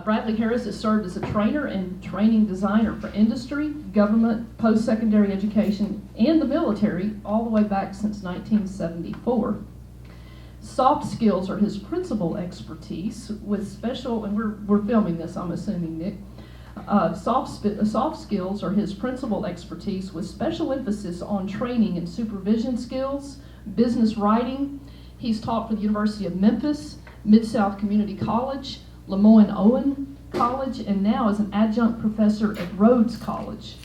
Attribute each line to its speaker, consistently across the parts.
Speaker 1: Bradley Harris has served as a trainer and training designer for industry, government, post-secondary education, and the military all the way back since 1974. Soft skills are his principal expertise with special, and we're filming this, I'm assuming, Nick. Soft skills are his principal expertise with special emphasis on training and supervision skills, business writing. He's taught for the University of Memphis, Mid-South Community College, Lemoyne-Owen College, and now is an adjunct professor at Rhodes College.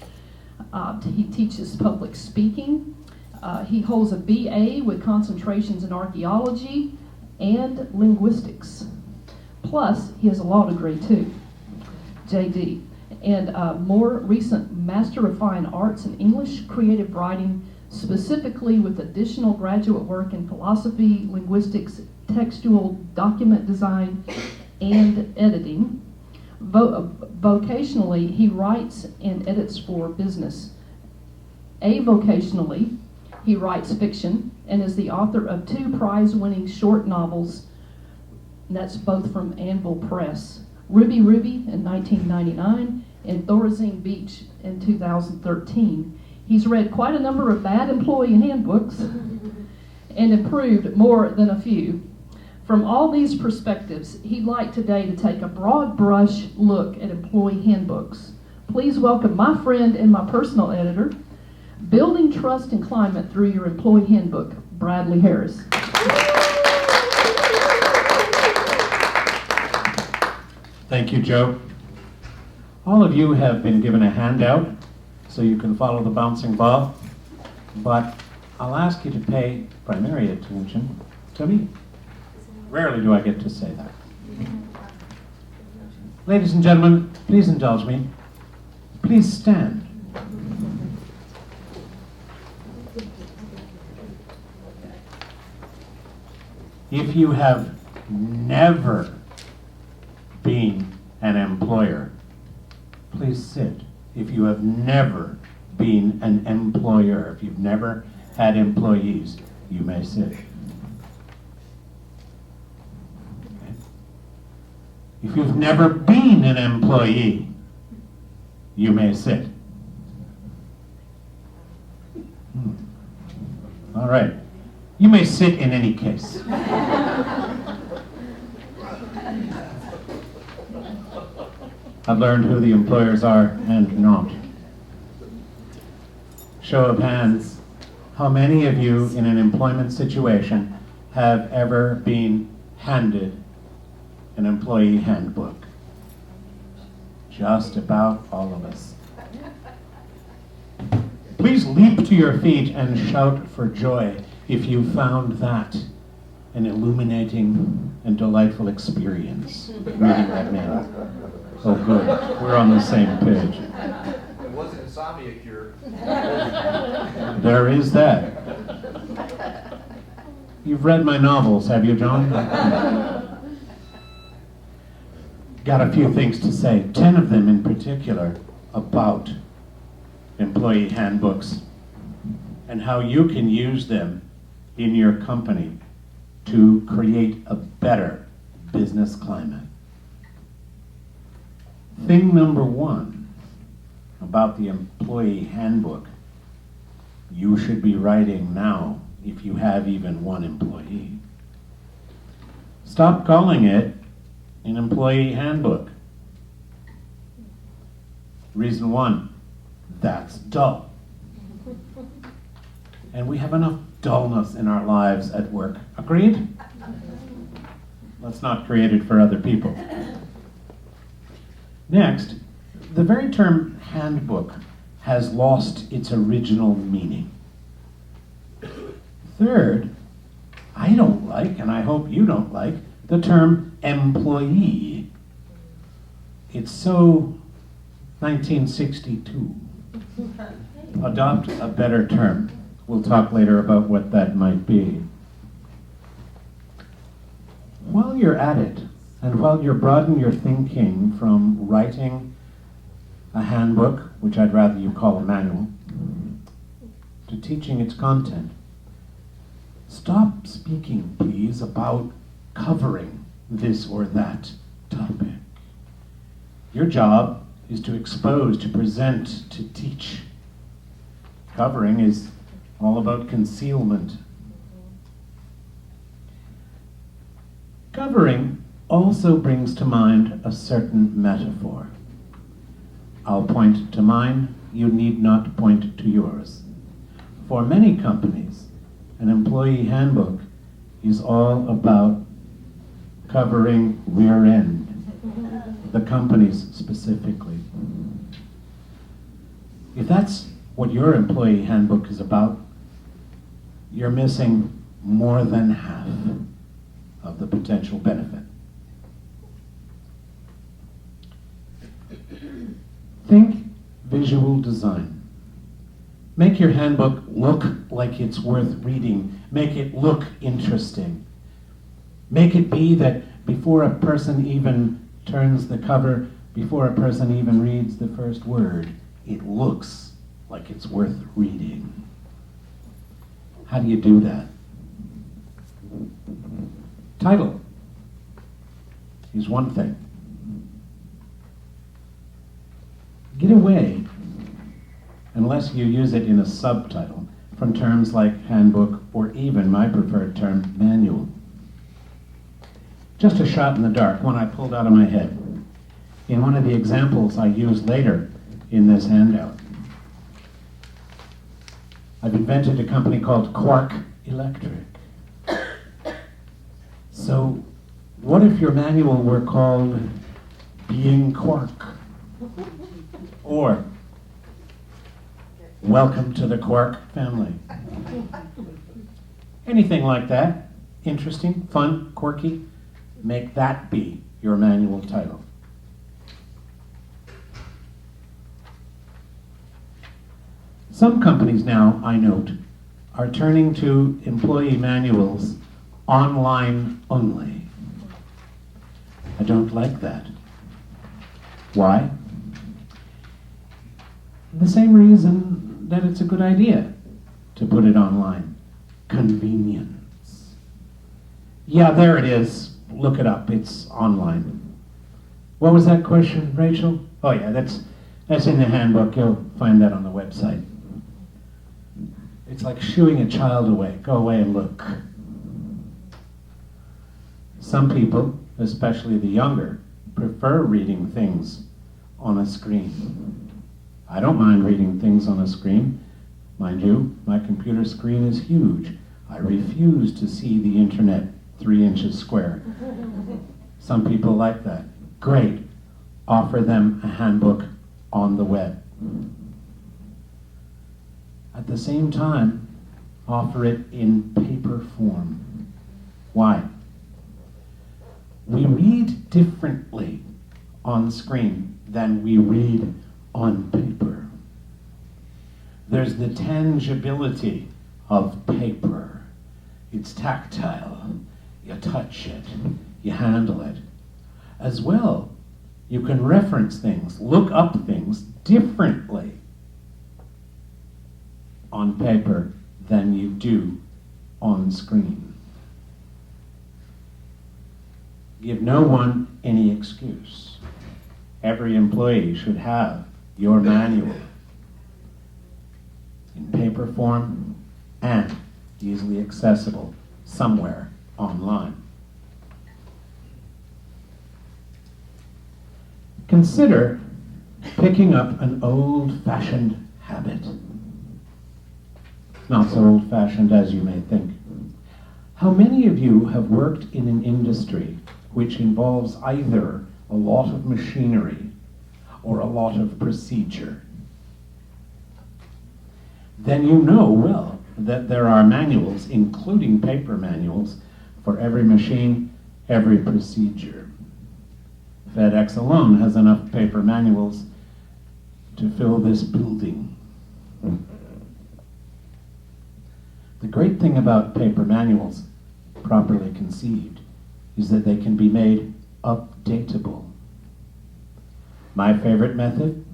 Speaker 1: He teaches public speaking. He holds a BA with concentrations in archaeology and linguistics. Plus, he has a law degree too, JD, and a more recent Master of Fine Arts in English Creative Writing, specifically with additional graduate work in philosophy, linguistics, textual document design, and editing. Vocationally, he writes and edits for business. Avocationally, he writes fiction and is the author of 2 prize-winning short novels, and that's both from Anvil Press. Ruby in 1999 and Thorazine Beach in 2013. He's read quite a number of bad employee handbooks and improved more than a few. From all these perspectives, he'd like today to take a broad brush look at employee handbooks. Please welcome my friend and my personal editor, Building Trust and Climate Through Your Employee Handbook, Bradley Harris.
Speaker 2: Thank you, Joe. All of you have been given a handout so you can follow the bouncing ball, but I'll ask you to pay primary attention to me. Rarely do I get to say that. Ladies and gentlemen, please indulge me. Please stand. If you have never been an employer, please sit. If you have never been an employer, if you've never had employees, you may sit. Okay. If you've never been an employee, you may sit. All right. You may sit in any case. I've learned who the employers are and not. Show of hands, how many of you in an employment situation have ever been handed an employee handbook? Just about all of us. Please leap to your feet and shout for joy if you found that an illuminating and delightful experience reading that mail. Oh, good. We're on the same page.
Speaker 3: It wasn't insomnia cure.
Speaker 2: There is that. You've read my novels, have you, John? Got a few things to say, 10 of them in particular, about employee handbooks and how you can use them in your company to create a better business climate. Thing number 1 about the employee handbook you should be writing now if you have even one employee. Stop calling it an employee handbook. Reason 1, that's dull. And we have enough dullness in our lives at work. Agreed? Let's not create it for other people. Next, the very term handbook has lost its original meaning. Third, I don't like, and I hope you don't like, the term employee. It's so 1962. Adopt a better term. We'll talk later about what that might be. While you're at it, and while you're broadening your thinking from writing a handbook, which I'd rather you call a manual, to teaching its content, stop speaking, please, about covering this or that topic. Your job is to expose, to present, to teach. Covering is all about concealment. Covering also brings to mind a certain metaphor. I'll point to mine, you need not point to yours. For many companies, an employee handbook is all about covering rear end, the companies specifically. If that's what your employee handbook is about, you're missing more than half of the potential benefit. Think visual design. Make your handbook look like it's worth reading. Make it look interesting. Make it be that before a person even turns the cover, before a person even reads the first word, it looks like it's worth reading. How do you do that? Title is one thing. Get away, unless you use it in a subtitle, from terms like handbook or even my preferred term, manual. Just a shot in the dark, one I pulled out of my head. In one of the examples I use later in this handout, I've invented a company called Quark Electric. So, what if your manual were called Being Quark? Or, Welcome to the Quark Family. Anything like that. Interesting, fun, quirky. Make that be your manual title. Some companies now, I note, are turning to employee manuals online only. I don't like that. Why? The same reason that it's a good idea to put it online. Convenience. Yeah, there it is. Look it up. It's online. What was that question, Rachel? Oh yeah, that's in the handbook. You'll find that on the website. It's like shooing a child away. Go away and look. Some people, especially the younger, prefer reading things on a screen. I don't mind reading things on a screen. Mind you, my computer screen is huge. I refuse to see the internet 3 inches square. Some people like that. Great. Offer them a handbook on the web. At the same time, offer it in paper form. Why? We read differently on screen than we read on paper. There's the tangibility of paper. It's tactile. You touch it. You handle it. As well, you can reference things, look up things differently on paper than you do on screen. Give no one any excuse. Every employee should have your manual in paper form and easily accessible somewhere online. Consider picking up an old-fashioned habit. Not so old-fashioned as you may think. How many of you have worked in an industry which involves either a lot of machinery or a lot of procedure? Then you know well that there are manuals, including paper manuals, for every machine, every procedure. FedEx alone has enough paper manuals to fill this building. The great thing about paper manuals, properly conceived, is that they can be made updatable. My favorite method?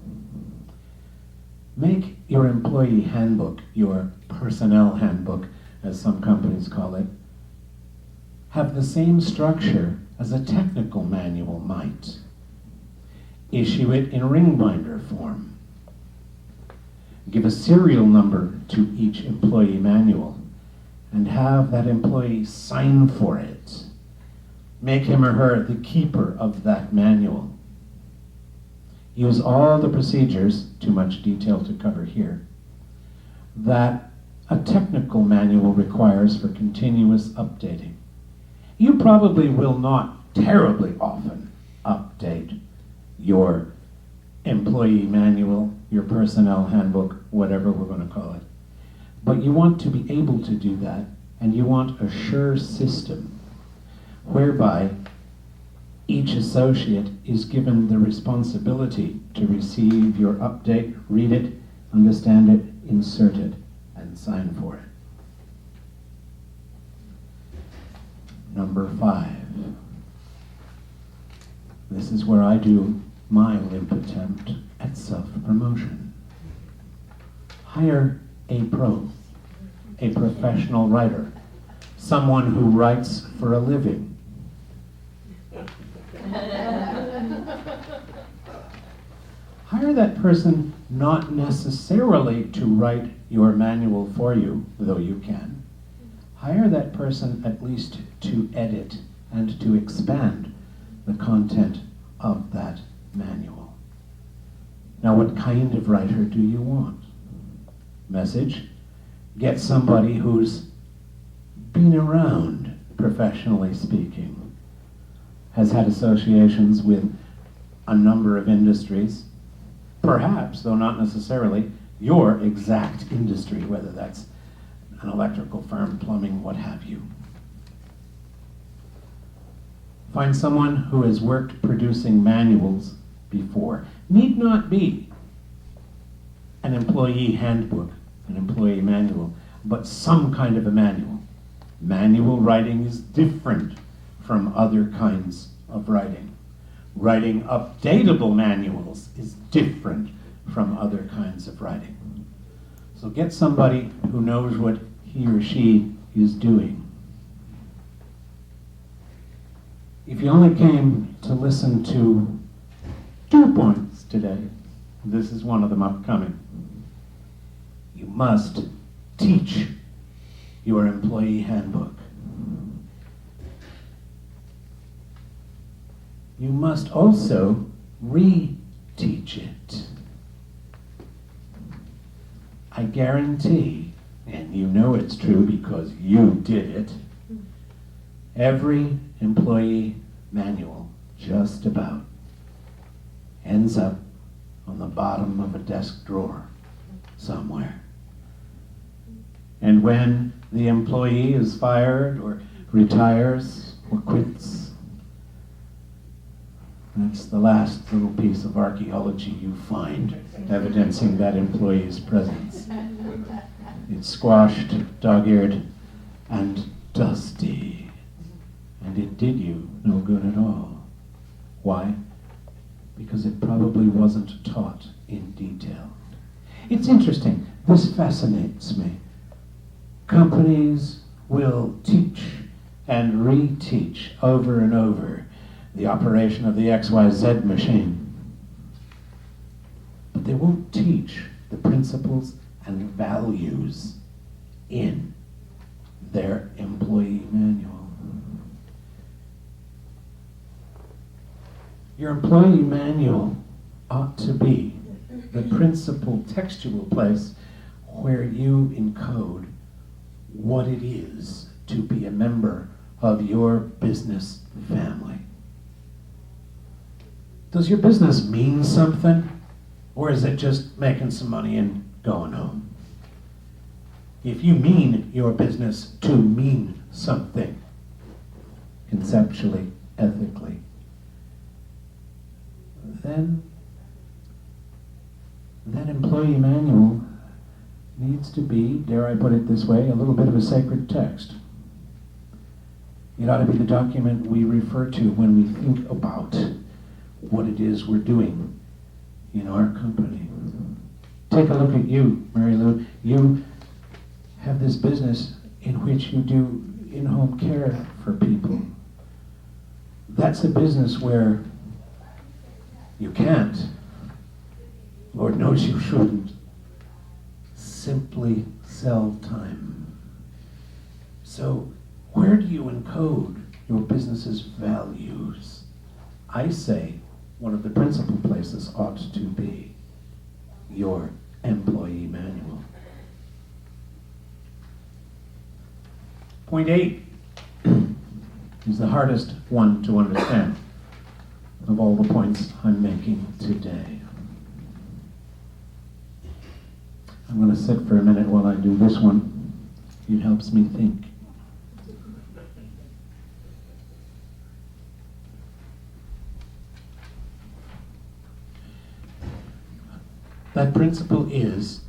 Speaker 2: Make your employee handbook, your personnel handbook, as some companies call it, have the same structure as a technical manual might. issue it in ring binder form. Give a serial number to each employee manual and have that employee sign for it. Make him or her the keeper of that manual. Use all the procedures, too much detail to cover here, that a technical manual requires for continuous updating. You probably will not terribly often update your employee manual, your personnel handbook, whatever we're going to call it. But you want to be able to do that, and you want a sure system whereby each associate is given the responsibility to receive your update, read it, understand it, insert it, and sign for it. Number 5. This is where I do my limp attempt at self-promotion. Hire a pro, a professional writer, someone who writes for a living. Hire that person not necessarily to write your manual for you, though you can. Hire that person at least to edit and to expand the content of that manual. Now, what kind of writer do you want? Message? Get somebody who's been around, professionally speaking, has had associations with a number of industries, perhaps, though not necessarily, your exact industry, whether that's an electrical firm, plumbing, what have you. Find someone who has worked producing manuals before. Need not be an employee handbook, an employee manual, but some kind of a manual. Manual writing is different from other kinds of writing. Writing updatable manuals is different from other kinds of writing. So get somebody who knows what he or she is doing. If you only came to listen to 2 points today, this is one of them upcoming. You must teach your employee handbook. You must also re-teach it. I guarantee, and you know it's true because you did it, every employee manual, just about, ends up on the bottom of a desk drawer somewhere. And when the employee is fired or retires or quits, that's the last little piece of archaeology you find evidencing that employee's presence. It's squashed, dog-eared, and dusty. And it did you no good at all. Why? Because it probably wasn't taught in detail. It's interesting. This fascinates me. Companies will teach and reteach over and over the operation of the XYZ machine. But they won't teach the principles and values in their employee manual. Your employee manual ought to be the principal textual place where you encode what it is to be a member of your business family. Does your business mean something, or is it just making some money and going home? If you mean your business to mean something, conceptually, ethically, then that employee manual needs to be, dare I put it this way, a little bit of a sacred text. It ought to be the document we refer to when we think about what it is we're doing in our company. Take a look at you, Mary Lou. You have this business in which you do in-home care for people. That's a business where You can't. Lord knows you shouldn't. Simply sell time. So, where do you encode your business's values? I say one of the principal places ought to be your employee manual. Point 8 is the hardest one to understand of all the points I'm making today. I'm going to sit for a minute while I do this one. It helps me think. That principle is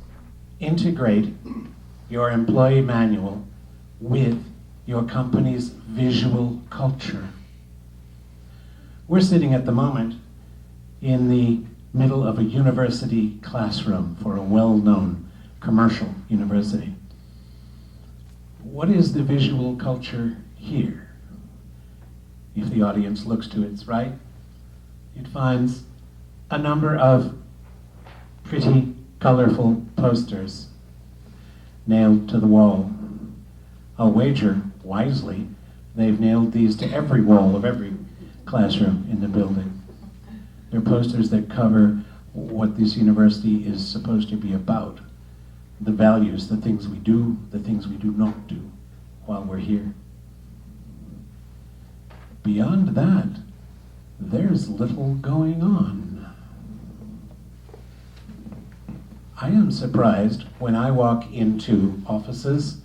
Speaker 2: integrate your employee manual with your company's visual culture. We're sitting at the moment in the middle of a university classroom for a well-known commercial university. What is the visual culture here? If the audience looks to its right, it finds a number of pretty, colorful posters nailed to the wall. I'll wager, wisely, they've nailed these to every wall of every classroom in the building. They're posters that cover what this university is supposed to be about. The values, the things we do, the things we do not do while we're here. Beyond that, there's little going on. I am surprised when I walk into offices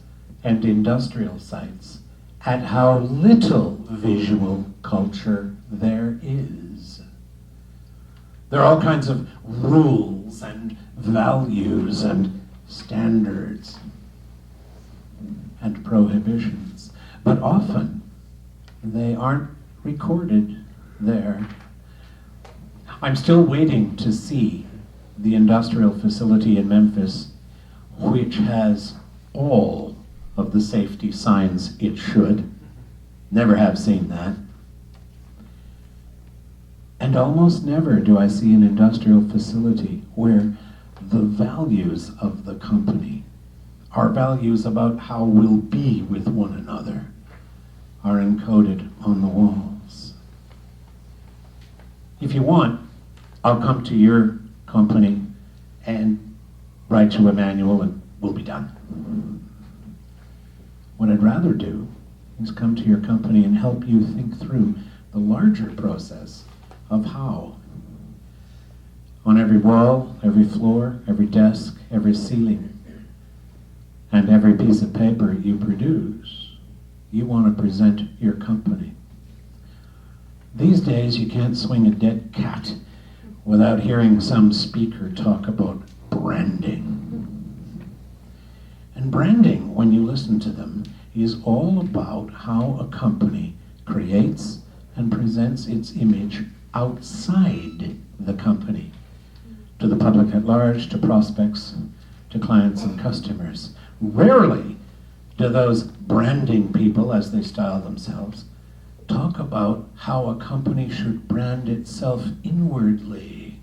Speaker 2: and industrial sites at how little visual culture there is. There are all kinds of rules and values and standards and prohibitions, but often they aren't recorded there. I'm still waiting to see the industrial facility in Memphis, which has all of the safety signs it should. Never have seen that. And almost never do I see an industrial facility where the values of the company, our values about how we'll be with one another, are encoded on the walls. If you want, I'll come to your company and write you a manual and we'll be done. What I'd rather do is come to your company and help you think through the larger process of how. On every wall, every floor, every desk, every ceiling, and every piece of paper you produce, you want to present your company. These days, you can't swing a dead cat without hearing some speaker talk about branding. And branding, when you listen to them, is all about how a company creates and presents its image outside the company, to the public at large, to prospects, to clients and customers. Rarely do those branding people, as they style themselves, talk about how a company should brand itself inwardly.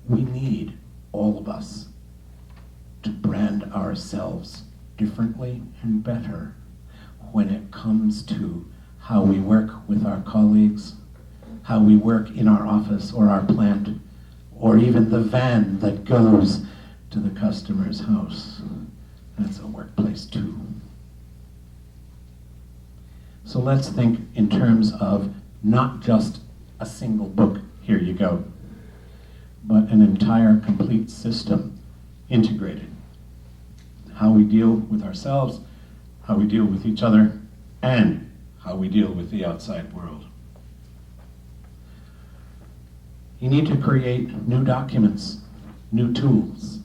Speaker 2: We need, all of us, to brand ourselves differently and better when it comes to how we work with our colleagues, how we work in our office or our plant, or even the van that goes to the customer's house. That's a workplace too. So let's think in terms of not just a single book, here you go, but an entire complete system integrated. How we deal with ourselves, how we deal with each other, and how we deal with the outside world. You need to create new documents, new tools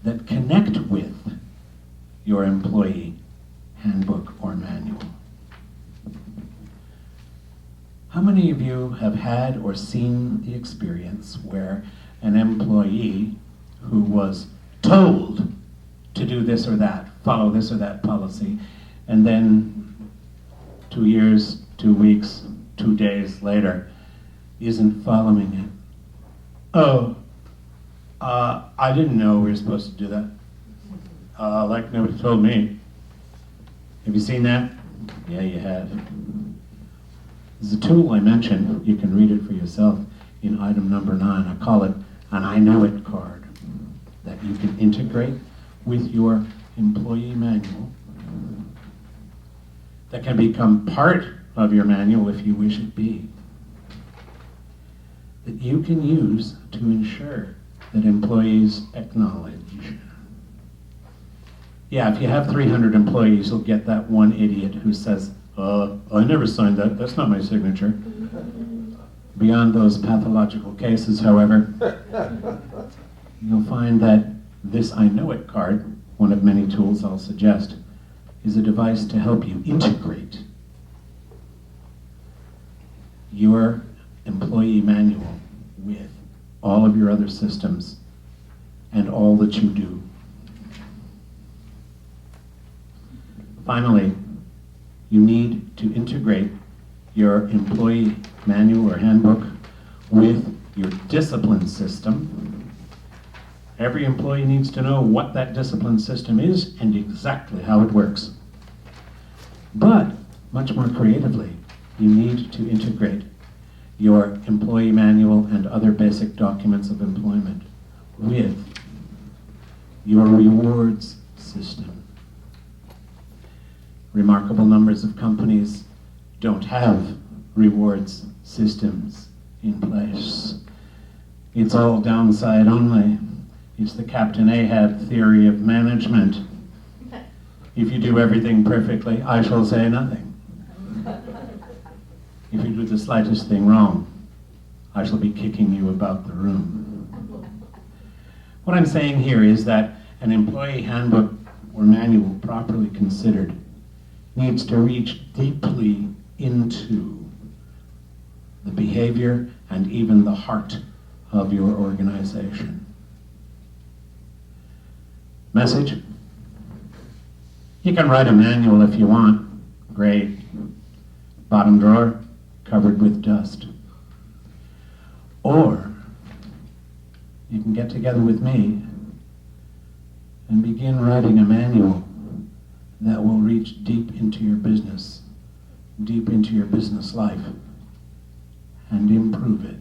Speaker 2: that connect with your employee handbook or manual. How many of you have had or seen the experience where an employee who was told to do this or that, follow this or that policy, and then 2 years, 2 weeks, 2 days later isn't following it. Oh, I didn't know we were supposed to do that. Like nobody told me. Have you seen that? Yeah, you have. There's a tool I mentioned. You can read it for yourself in item number 9. I call it an I know it card that you can integrate with your employee manual that can become part of your manual if you wish it be, that you can use to ensure that employees acknowledge. Yeah, if you have 300 employees, you'll get that one idiot who says, I never signed that, that's not my signature. Beyond those pathological cases, however, you'll find that this I know it card, one of many tools I'll suggest, is a device to help you integrate your employee manual with all of your other systems and all that you do. Finally, you need to integrate your employee manual or handbook with your discipline system. Every employee needs to know what that discipline system is and exactly how it works. But, much more creatively, you need to integrate your employee manual and other basic documents of employment with your rewards system. Remarkable numbers of companies don't have rewards systems in place. It's all downside only. It's the Captain Ahab theory of management. If you do everything perfectly, I shall say nothing. If you do the slightest thing wrong, I shall be kicking you about the room. What I'm saying here is that an employee handbook or manual properly considered needs to reach deeply into the behavior and even the heart of your organization. Message? You can write a manual if you want. Great. Bottom drawer, covered with dust. Or you can get together with me and begin writing a manual that will reach deep into your business, deep into your business life, and improve it.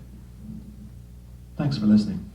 Speaker 2: Thanks for listening.